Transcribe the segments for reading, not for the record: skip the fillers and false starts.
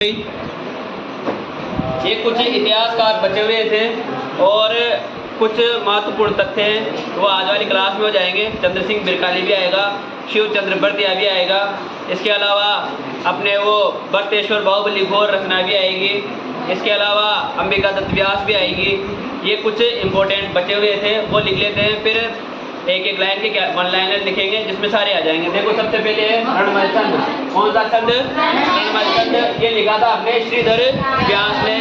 ये कुछ इतिहासकार बचे हुए थे और कुछ महत्वपूर्ण तथ्य हैं वो आज वाली क्लास में हो जाएंगे। चंद्र सिंह बिरकाली भी आएगा, शिव चंद्र बर्दिया भी आएगा, इसके अलावा अपने वो बर्तेश्वर बाहुबली घोर रचना भी आएगी, इसके अलावा अंबिका दत्त व्यास भी आएगी। ये कुछ इम्पोर्टेंट बचे हुए थे वो लिख लेते हैं, फिर एक एक लाइन के वन लाइनर लिखेंगे जिसमें सारे आ जाएंगे। देखो सबसे पहले है रणमल चंद। कौन सा चंद? रणमल चंद। ये लिखा था अपने श्रीधर व्यास ने।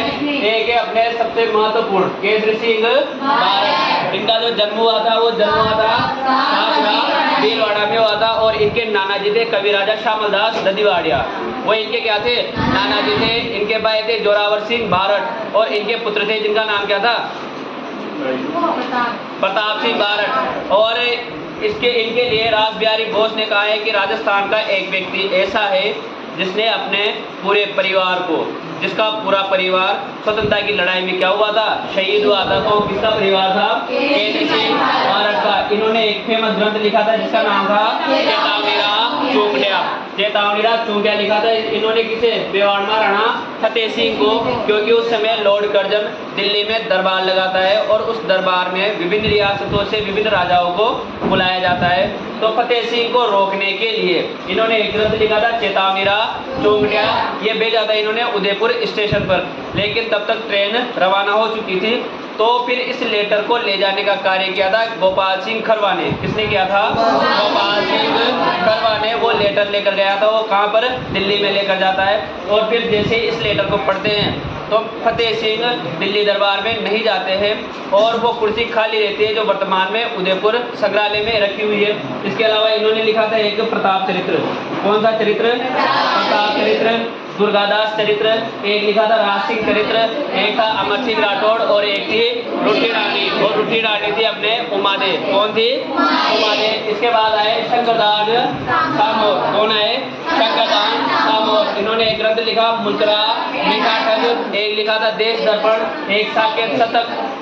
एक है अपने सबसे महत्वपूर्ण केसरी सिंह भारत। इनका जो जन्म हुआ था वो जन्म हुआ था भीलवाड़ा में हुआ था और इनके नाना जी थे कवि राजा श्यामल दास ददीवाड़िया। वो इनके क्या थे? नाना जी थे। इनके भाई थे जोरावर सिंह भारत और इनके पुत्र थे जिनका नाम क्या था? प्रताप सिंह भारत। और इनके लिए रास बिहारी बोस ने कहा है कि राजस्थान का एक व्यक्ति ऐसा है जिसने अपने पूरे परिवार को, जिसका पूरा परिवार स्वतंत्रता की लड़ाई में क्या हुआ था? शहीद हुआ था। तो किसका परिवार था? केसरी सिंह भारत का। इन्होंने एक फेमस ग्रंथ लिखा था जिसका नाम था चेतावनीरा चूंकड़िया। चेतावनीरा चूंकड़िया लिखा था इन्होंने किसे? मेवाड़ महाराणा फतेह सिंह को, क्योंकि उस समय लॉर्ड कर्जन दिल्ली में दरबार लगाता है और उस दरबार में विभिन्न रियासतों से विभिन्न राजाओं को बुलाया जाता है। तो फतेह सिंह को रोकने के लिए इन्होंने एक ग्रंथ लिखा था चेतावनीरा चूंकड़िया। ये भेजा था इन्होंने उदयपुर स्टेशन पर, लेकिन तब तक ट्रेन रवाना हो चुकी थी। तो फिर इस लेटर को ले जाने का कार्य किया था गोपाल सिंह खरवा ने। किसने किया था? गोपाल सिंह खरवा ने वो लेटर लेकर गया था। वो कहाँ पर? दिल्ली में लेकर जाता है। और फिर जैसे इस लेटर को पढ़ते हैं तो फतेह सिंह दिल्ली दरबार में नहीं जाते हैं और वो कुर्सी खाली रहती है जो वर्तमान में उदयपुर संग्रहालय में रखी हुई है। इसके अलावा इन्होंने लिखा था एक प्रताप चरित्र। कौन सा चरित्र? प्रताप चरित्र। दुर्गादास चरित्र। एक लिखा था राज सिंह चरित्र। एक था अमर सिंह राठौड़ और एक थी रुठी रानी। और रुठी रानी थी अपने उमादेव। कौन थी? उमादेव। इसके बाद आए शंकरदास सामोर। कौन आए? शंकरदास सामोर। इन्होंने एक ग्रंथ लिखा मुल्करा निकाठक। एक लिखा था देश दर्पण, एक साकेत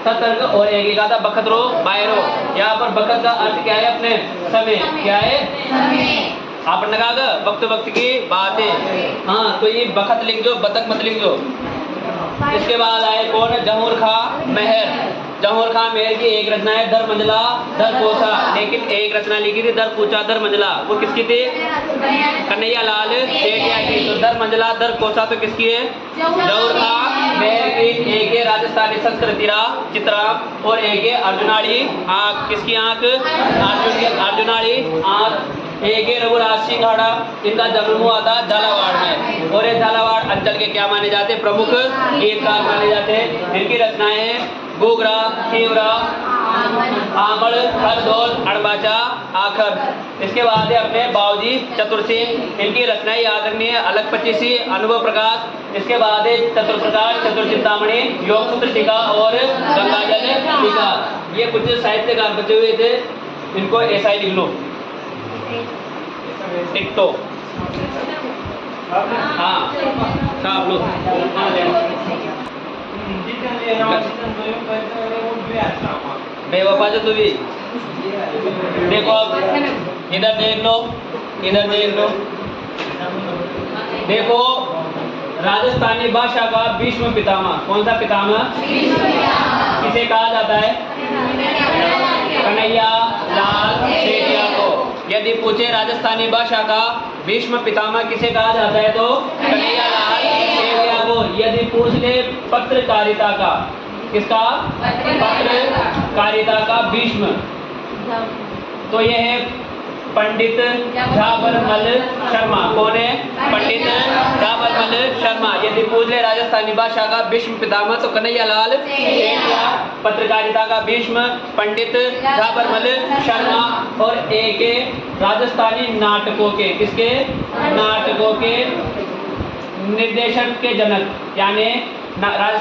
सतर्क और एक लिखा था बखतरो बायरो। यहाँ पर बखत का अर्थ क्या है? अपने समय। क्या है? आपने कहा वक्त वक्त की बात है। हाँ, तो ये बखत लिख दो, बतख मत लिख दो। इसके बाद आए कौन? जहूर खां मेहर। जहूर खां मेहर की एक रचना है दर मंजिला दर कोसा, लेकिन एक रचना लिखी थी दर पूछा दर मंजिला। वो किसकी थी? कन्हैया लाल सेठिया की। तो दर मंजिला दर कोसा तो किसकी है? जहूर खां मेहर की। एक है राजस्थानी संस्कृतिरा चित्रा और एक है अर्जुनाड़ी आंख। किसकी आंख? अर्जुनाड़ी आंख। एक है रघुराज सिंह हाड़ा। इनका जन्म हुआ था झालावाड़ में और ये झालावाड़ अंचल के क्या माने जाते? प्रमुख गीतकार माने जाते हैं। इनकी रचनाएं हैं गोगरा, खीवरा, आमड़, हरदौल, अड़बाचा, आखर। इसके बाद है अपने बाबूजी चतुर सिंह। इनकी रचनाएं याद रखनी है अलग 25 अनुभव प्रकाश। इसके बाद है चतुर प्रकाश, चतुर चिंतामणि, योग सूत्र टीका और गंगाजल टीका। ये कुछ साहित्यकार बचे हुए थे, इनको ऐसा ही लिख लो टिकटो। हाँ छाप लो। बेवफा जो तू भी देखो, अब इधर देख लो, इधर देख लो। देखो राजस्थानी भाषा का भीष्म पितामह। कौन सा पितामह? किसे कहा जाता है? कन्हैया लाल सेठिया को। यदि पूछे राजस्थानी भाषा का भीष्म पितामह किसे कहा जाता है तो कन्हैया लाल सेठिया को। यदि पूछ ले पत्रकारिता का, किसका? पत्रकारिता का भीष्म, तो यह है पंडित झाबरमल शर्मा। कौन है? पंडित झाबरमल शर्मा। यदि पूछ ले राजस्थानी भाषा का भीष्म पितामह तो कन्हैया लाल सेठिया। पत्रकारिता का भीष्म पंडित झाबरमल शर्मा। और एक राजस्थानी नाटकों के, किसके? नाटकों के निर्देशन के जनक, यानी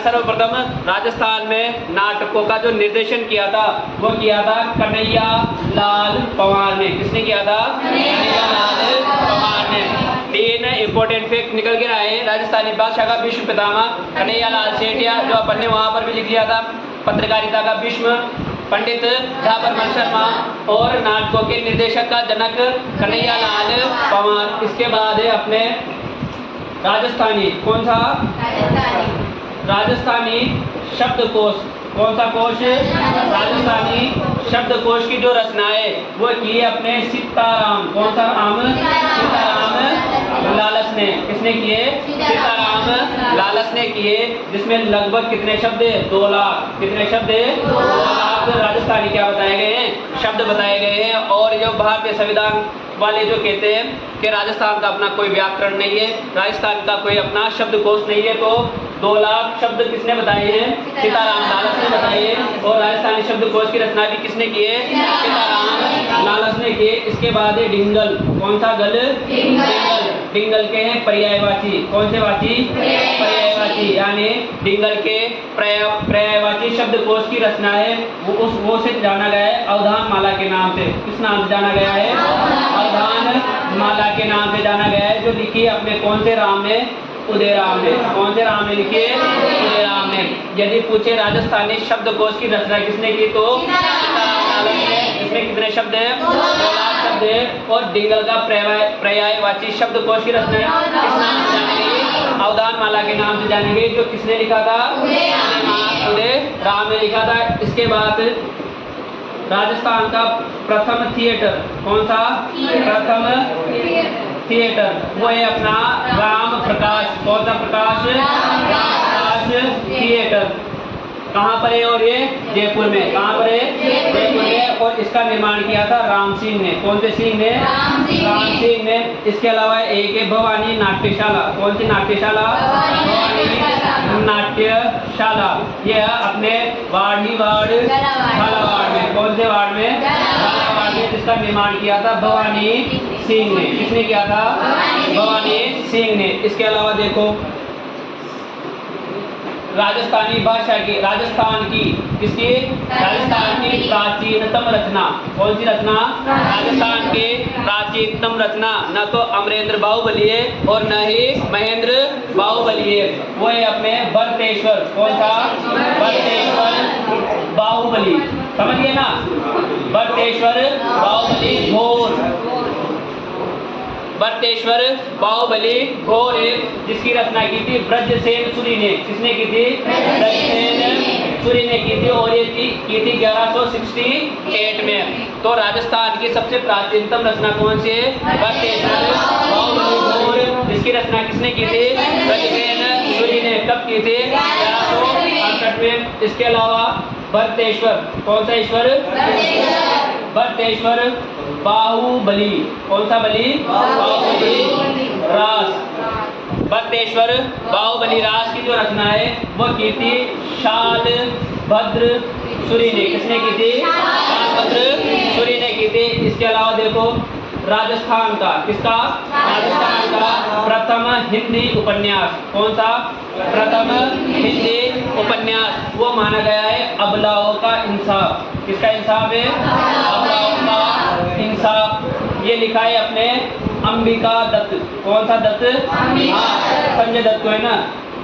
सर्वप्रथम राजस्थान में नाटकों का जो निर्देशन किया था वो किया था कन्हैया लाल पंवार ने। किसने किया था? कन्हैया लाल पंवार ने। 3 इंपॉर्टेंट फैक्ट निकल के आए। राजस्थानी भाषा का भीष्म पितामह कन्हैया लाल सेठिया, जो अपन ने वहाँ पर भी लिख लिया था। पत्रकारिता का भीष्म पंडित झाबरमल शर्मा और नाटकों के निर्देशक का जनक कन्हैया लाल पंवार। इसके बाद है अपने राजस्थानी कौन सा? राजस्थानी शब्दकोश, कौन सा कोश? राजस्थानी शब्दकोश की जो रचना है वो की अपने सीताराम, कौन सा राम? सीताराम लालस ने। किसने किए? सीताराम लालस ने किए। जिसमें लगभग कितने शब्द? 2 लाख। कितने शब्द? 2 लाख राजस्थानी क्या बताए गए हैं? शब्द बताए गए हैं। और जो भारतीय संविधान वाले जो कहते हैं कि राजस्थान का अपना कोई व्याकरण नहीं है, राजस्थान का कोई अपना शब्दकोश नहीं है, तो 2 लाख शब्द किसने बताए हैं? सीताराम लालस ने बताए हैं। और राजस्थानी शब्दकोश की रचना भी किसने की है? सीताराम लालस ने की। इसके बाद है डिंगल, कौन सा गल? डिंगल के हैं पर्यायवाची, कौन से वाची? पर्यायवाची, यानी डिंगल के पर्यायवाची शब्दकोश की रचना है वो से जाना गया है अवधान माला के नाम से। किस नाम से जाना गया है? अवधान माला के नाम से जाना गया है, जो लिखी है अपने कौन से राम ने? उदयराम ने। कौन से राम ने लिखी है? उदयराम ने। यदि पूछे राजस्थानी शब्दकोश की रचना किसने की, तो सीताराम लालस ने। इसमें कितने शब्द हैं? 2 लाख शब्द है। और डिंगल का पर्यायवाची शब्दकोश की रचना किस नाम से जानी गई? अवधान माला के नाम से जानी गई, जो किसने लिखा था? उदयराम ने लिखा था। इसके बाद राजस्थान का प्रथम थिएटर, कौन सा? प्रथम थिएटर वो है अपना राम प्रकाश, कौन सा प्रकाश? राम प्रकाश थिएटर। कहाँ पर है? और ये जयपुर में। कहाँ पर है? जयपुर में। और इसका निर्माण किया था राम सिंह ने। कौन से सिंह ने? राम सिंह ने। इसके अलावा एक है भवानी नाट्यशाला, कौन सी नाट्यशाला? भवानी नाट्यशाला। यह अपने झालावाड़ में। कौन से वार्ड में? झालावाड़ में। जिसका निर्माण किया था भवानी सिंह ने। किसने किया था? भवानी सिंह ने। इसके अलावा देखो राजस्थानी भाषा की, राजस्थान की किसकी? राजस्थान की प्राचीनतम रचना, कौन सी रचना? राजस्थान की प्राचीनतम रचना न तो अमरेंद्र बाहुबली है और न ही महेंद्र बाहुबली है, वो है अपने भरतेश्वर। कौन सा? भरतेश्वर बाहुबली। समझिए ना, भरतेश्वर बाहुबली घोर। भरतेश्वर बाहुबली घोर, जिसकी रचना की थी ब्रजसेन सूरी ने। किसने की थी? ब्रजसेन सूरी ने की थी। और ये की थी 1168 में। तो राजस्थान की सबसे प्राचीनतम रचना कौन सी है? भरतेश्वर बाहुबली घोर, जिसकी रचना किसने की थी? ब्रजसेन सूरी ने। कब की थी? 1168 में। इसके अलावा भरतेश्वर, कौन सा ईश्वर? भरतेश्वर बाहुबली, कौन सा बली? बाहुबली रास। भरतेश्वर बाहुबली रास की जो रचना है वो की थी शाल भद्र सूरी ने। किसने की थी? शाल भद्र सूरी ने की थी। इसके अलावा देखो राजस्थान का, किसका? राजस्थान का प्रथम हिंदी उपन्यास, कौन सा? प्रथम हिंदी उपन्यास वो माना गया है अबलाओं का इंसाफ। किसका इंसाफ है? अबलाओं का इंसाफ। ये लिखा है अपने अंबिका दत्त। कौन सा दत्त? संजय दत्त को है ना।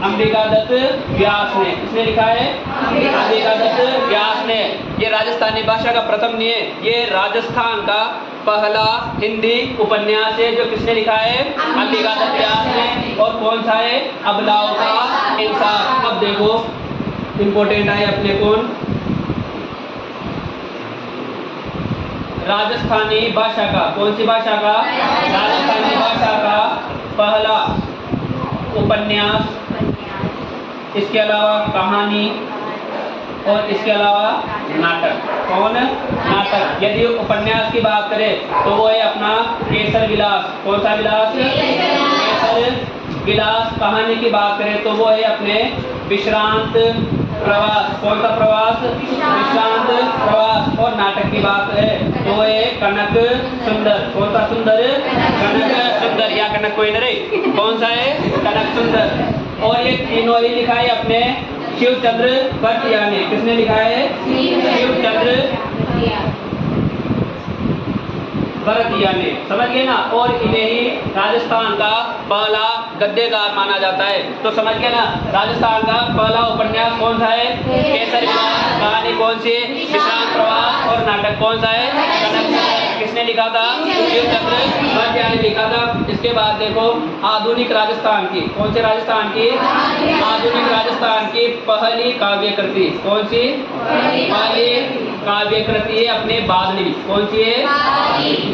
अंबिका दत्त व्यास ने। किसने लिखा है? अंबिका दत्त व्यास ने। ये राजस्थानी भाषा का प्रथम नहीं है, ये राजस्थान का पहला हिंदी उपन्यास है जो किसने लिखा है? अंबिका दत्त व्यास ने। और कौन सा है? अबलाओं का इंसाफ। अब देखो इम्पोर्टेंट है अपने कौन? राजस्थानी भाषा का, कौन सी भाषा का? राजस्थानी भाषा का पहला उपन्यास, इसके अलावा कहानी और इसके अलावा नाटक। कौन? नाटक। यदि उपन्यास की बात करें तो वो है अपना केसर विलास। कौन सा विलास? केसर विलास। कहानी की बात करें तो वो है अपने विश्रांत प्रवास। कौन सा प्रवास? विश्रांत प्रवास। और नाटक की बात है तो वो है कनक सुंदर। कौन सा सुंदर? कनक सुंदर। या कनक कोई न रही, कौन सा है? कनक सुंदर। और ये तीनों ही लिखा है अपने शिवचंद्र भट्टिया ने। किसने लिखा है? शिवचंद्र भरतिया ने। समझ गए ना। और इन्हें ही राजस्थान का पहला गद्यकार माना जाता है। तो समझ गए ना, राजस्थान का पहला उपन्यास कौन सा है? केसर विलास। कहानी कौन सी? विश्रांत प्रवास। और नाटक कौन सा है? कनक। किसने किसने लिखा था? शिवचंद्र भट्ट ने लिखा था। इसके बाद देखो आधुनिक राजस्थान की, कौन से राजस्थान की? आधुनिक राजस्थान की पहली काव्य कृति कौन सी? पहली काव्य कृति है अपने बादली, कौन सी है?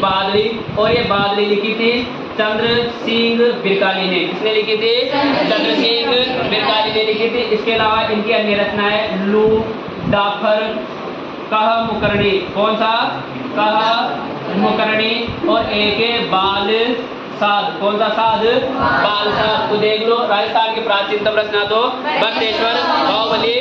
बादली। और ये बादली लिखी थी चंद्र सिंह बिरकाली ने। किसने लिखी थी? चंद्र सिंह बिरकाली ने लिखी थी। इसके अलावा इनकी अन्य रचनाएं लू, डाफर, कह मुकरणी, कौन सा? कह मुकरणी, और एक है बाल साध, कौन सा साध? बाल साध। तो देख लो राजस्थान की प्राचीनतम रचना तो बख्तेश्वर बाहुबली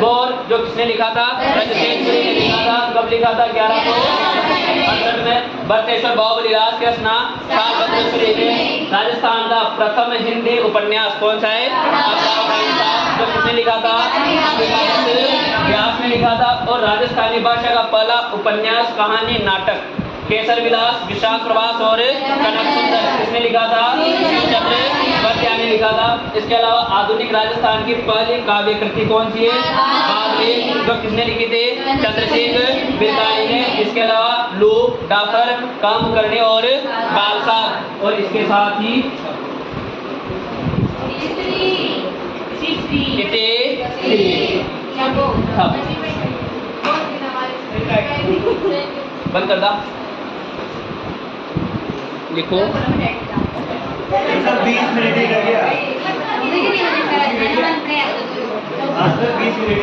गौर, जो किसने लिखा था? रजतेश्वरी ने लिखा था। कब लिखा था? 1168 में। बख्तेश्वर बाहुबली राज की रचना बख्तेश्वरी ने। राजस्थान का प्रथम हिंदी उपन्यास कौन सा है? जो किसने लिखा था? व्यास ने लिखा था। और राजस्थानी भाषा का पहला उपन्यास, कहानी, नाटक केसर विलास, विशाख प्रवास और कनक सुंदर किसने लिखा था? शिवचंद्र भट्ट ने लिखा था। इसके अलावा आधुनिक राजस्थान की पहली काव्य कृति कौन सी है? बादली, जो किसने लिखी थी? चंद्र सिंह बिरकाली ने। इसके अलावा लू, डाफर, काम करने और बालसा। और इसके साथ ही बंद कर दा, लिखो। 20 मिनट ही कर गया। 20 मिनट